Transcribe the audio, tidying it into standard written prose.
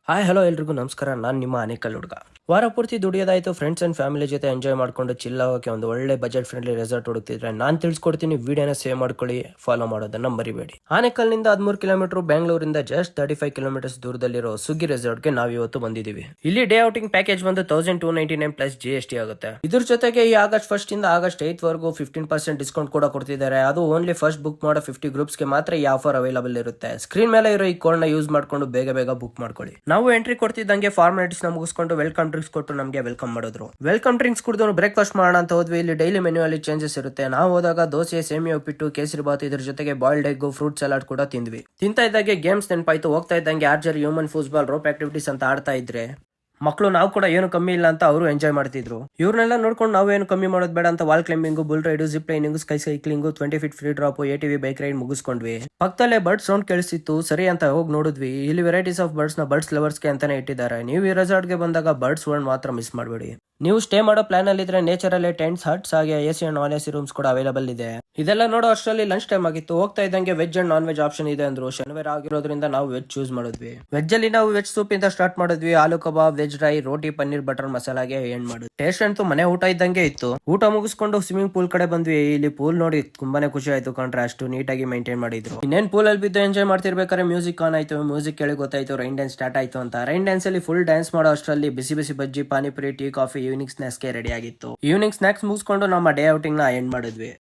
Hi hello ಎಲ್ರಿಗೂ ನಮಸ್ಕಾರ. ನಾನು ನಿಮ್ಮ ಆನೇಕಲ್ ಹುಡುಗ. ವಾರ ಪೂರ್ತಿ ದುಡಿಯೋದಾಯ್ತು, ಫ್ರೆಂಡ್ಸ್ ಅಂಡ್ ಫ್ಯಾಮಿಲಿ ಜೊತೆ ಎಂಜಾಯ್ ಮಾಡ್ಕೊಂಡು ಚಿಲ್ ಆಗೋಕೆ ಒಂದು ಒಳ್ಳೆ ಬಜೆಟ್ ಫ್ರೆಂಡ್ಲಿ ರೆಸಾರ್ಟ್ ಹುಡುಕ್ತಿದ್ರೆ ನಾನು ತಿಳಿಸ್ಕೊಡ್ತೀನಿ. ವಿಡಿಯೋನ ಸೇವ್ ಮಾಡ್ಕೊಳ್ಳಿ, ಫಾಲೋ ಮಾಡೋದನ್ನ ಮರಿಬೇಡಿ. ಆನೇಕಲ್ನಿಂದ 13 ಕಿಲೋಮೀಟರ್, ಬೆಂಗಳೂರಿಂದ ಜಸ್ಟ್ 35 ಕಿಲೋಮೀಟರ್ಸ್ ದೂರದಲ್ಲಿರೋ ಸುಗ್ಗಿ ರೆಸಾರ್ಟ್ಗೆ ನಾವು ಇವತ್ತು ಬಂದಿದ್ದೀವಿ. ಇಲ್ಲಿ ಡೇ ಔಟಿಂಗ್ ಪ್ಯಾಕೇಜ್ ಬಂದು 1299 ಪ್ಲಸ್ GST ಆಗುತ್ತೆ. ಇದ್ರ ಜೊತೆಗೆ ಈ ಆಗಸ್ಟ್ 1 ಇಂದ ಆಗಸ್ಟ್ 8 ವರೆಗೂ 15% ಡಿಸ್ಕೌಂಟ್ ಕೂಡ ಕೊಡ್ತಿದ್ದಾರೆ. ಅದು ಓನ್ಲಿ ಫಸ್ಟ್ ಬುಕ್ ಮಾಡೋ 50 ಗ್ರೂಪ್ಸ್ಗೆ ಮಾತ್ರ ಈ ಆಫರ್ ಅವೈಲಬಲ್ ಇರುತ್ತೆ. ಸ್ಕ್ರೀನ್ ಮೇಲೆ ಇರೋ ಈ ಕೋಡ್ ನ ಯೂಸ್ ಮಾಡ್ಕೊಂಡು ಬೇಗ ಬುಕ್ ಮಾಡ್ಕೊಳ್ಳಿ. ನಾವು ಎಂಟ್ರಿ ಕೊಡ್ತಿದ್ದಂಗೆ ಫಾರ್ಮಾಲಿಟೀಸ್ ನ ಮುಗಿಸ್ಕೊಂಡು ವೆಲ್ಕಮ್ ಡ್ರಿಂಕ್ಸ್ ಕೊಟ್ಟು ನಮಗೆ ವೆಲ್ಕಮ್ ಮಾಡಿದ್ರು. ವೆಲ್ಕಮ್ ಡ್ರಿಂಕ್ಸ್ ಕುಡಿದು ಬ್ರೇಕ್ಫಾಸ್ಟ್ ಮಾಡೋಣ ಅಂತ ಹೋದ್ವಿ. ಇಲ್ಲಿ ಡೈಲಿ ಮೆನ್ಯೂ ಅಲ್ಲಿ ಚೇಂಜಸ್ ಇರುತ್ತೆ. ನಾವು ಹೋದಾಗ ದೋಸೆ, ಸೇಮಿಯಾ ಉಪ್ಪಿಟ್ಟು, ಕೇಸರಿ ಬಾತ್, ಇದ್ರ ಜೊತೆಗೆ ಬಾಯ್ಲ್ಡ್ ಎಗ್, ಫ್ರೂಟ್ ಸಲಾಡ್ ಕೂಡ ತಿಂದ್ವಿ. ತಿಂತಾ ಇದ್ದಂಗೆ ಗೇಮ್ಸ್ ನೆನಪಾಯ್ತು. ಹೋಗ್ತಾ ಇದ್ದಂಗೆ archery, human football, rope activities ಅಂತ ಆಡ್ತಾ ಇದ್ರೆ ಮಕ್ಕಳು ನಾವು ಕೂಡ ಏನು ಕಮ್ಮಿ ಇಲ್ಲ ಅಂತ ಅವರು ಎಂಜಾಯ್ ಮಾಡ್ತಿದ್ರು. ಇವ್ರನ್ನೆಲ್ಲ ನೋಡ್ಕೊಂಡು ನಾವು ಏನು ಕಮ್ಮಿ ಮಾಡೋದು ಬೇಡ ಅಂತ wall climbing, bull ride, zip lining, sky cycling, 20 feet free drop, ATV bike ride ಮುಗಿಸ್ಕೊಂಡ್ವಿ. ಪಕ್ಕದಲ್ಲೇ ಬರ್ಡ್ ಸೌಂಡ್ ಕೇಳಿಸಿತ್ತು. ಸರಿ ಅಂತ ಹೋಗಿ ನೋಡಿದ್ವಿ. ಇಲ್ಲಿ ವೆರೈಟೀಸ್ ಆಫ್ ಬರ್ಡ್ಸ್ ನ ಬರ್ಡ್ಸ್ ಲವರ್ಸ್ಗೆ ಅಂತಾನೆ ಇಟ್ಟಿದ್ದಾರೆ. ನೀವು ಈ ರೆಸಾರ್ಟ್ ಗೆ ಬಂದಾಗ ಬರ್ಡ್ಸ್ ವರ್ಲ್ಡ್ ಮಾತ್ರ ಮಿಸ್ ಮಾಡಬೇಡಿ. ನೀವು ಸ್ಟೇ ಮಾಡೋ ಪ್ಲಾನ್ ಅಲ್ಲಿ ಇದ್ರೆ ನೇಚರಲ್ಲೇ ಟೆಂಟ್ಸ್, ಹಟ್ಸ್ ಹಾಗೆ AC and non AC rooms ಕೂಡ ಅವೈಲಬಲ್ ಇದೆ. ಇದೆಲ್ಲ ನೋಡೋ ಅಷ್ಟರಲ್ಲಿ ಲಂಚ್ ಟೈಮ್ ಆಗಿತ್ತು. ಹೋಗ್ತಾ ಇದ್ದಂಗೆ veg and non veg option ಇದೆ ಅಂದ್ರು. ಶನಿವಾರ ಆಗಿರೋದ್ರಿಂದ ನಾವು ವೆಜ್ ಚೂಸ್ ಮಾಡಿದ್ವಿ. ವೆಜ್ ಅಲ್ಲಿ ನಾವು ವೆಜ್ ಸೂಪ್ ಇಂದ ಸ್ಟಾರ್ಟ್ ಮಾಡಿದ್ವಿ. ಆಲೂ ಕಬಾಬ್, ವೆಜ್ ರೈ, ರೋಟಿ, ಪನ್ನೀರ್ ಬಟರ್ ಮಸಾಲಾಗೆ ಎಂಡ್ ಮಾಡಿದ್ವಿ. ಟೇಸ್ಟ್ ಅಂತೂ ಮನೆ ಊಟ ಇದ್ದಂಗೆ ಇತ್ತು. ಊಟ ಮುಗಿಸ್ಕೊಂಡು ಸ್ವಿಮ್ಮಿಂಗ್ ಪೂಲ್ ಕಡೆ ಬಂದ್ವಿ. ಇಲ್ಲಿ ಪೂಲ್ ನೋಡಿ ತುಂಬಾನೇ ಖುಷಿ ಆಯ್ತು. ಕಂಡ್ರೆ ಅಷ್ಟು ನೀಟಾಗಿ ಮೈಂಟೈನ್ ಮಾಡಿದ್ರು. ಇನ್ನೇನ್ ಪೂಲ್ ಅಲ್ಲಿ ಬಿದ್ದು ಎಂಜಾಯ್ ಮಾಡ್ತಿರ್ಬೇಕಾದ್ರೆ ಮ್ಯೂಸಿಕ್ ಆನ್ ಆಯ್ತು. ಮ್ಯೂಸಿಕ್ ಕೇಳಿ ಗೊತ್ತಾಯ್ತು ರೈನ್ ಡ್ಯಾನ್ಸ್ ಸ್ಟಾರ್ಟ್ ಆಯ್ತು ಅಂತ. ರೈನ್ ಡ್ಯಾನ್ಸ್ ಅಲ್ಲಿ ಫುಲ್ ಡ್ಯಾನ್ಸ್ ಮಾಡೋ ಅಷ್ಟರಲ್ಲಿ ಬಿಸಿ ಬಿಸಿ bajji, panipuri, tea, coffee, evening snacks ಗೆ ರೆಡಿ ಆಗಿತ್ತು. ಈವ್ನಿಂಗ್ ಸ್ನಾಕ್ಸ್ ಮುಗಿಸ್ಕೊಂಡು ನಮ್ಮ ಡೇ ಔಟಿಂಗ್ ನ ಎಂಡ್ ಮಾಡಿದ್ವಿ.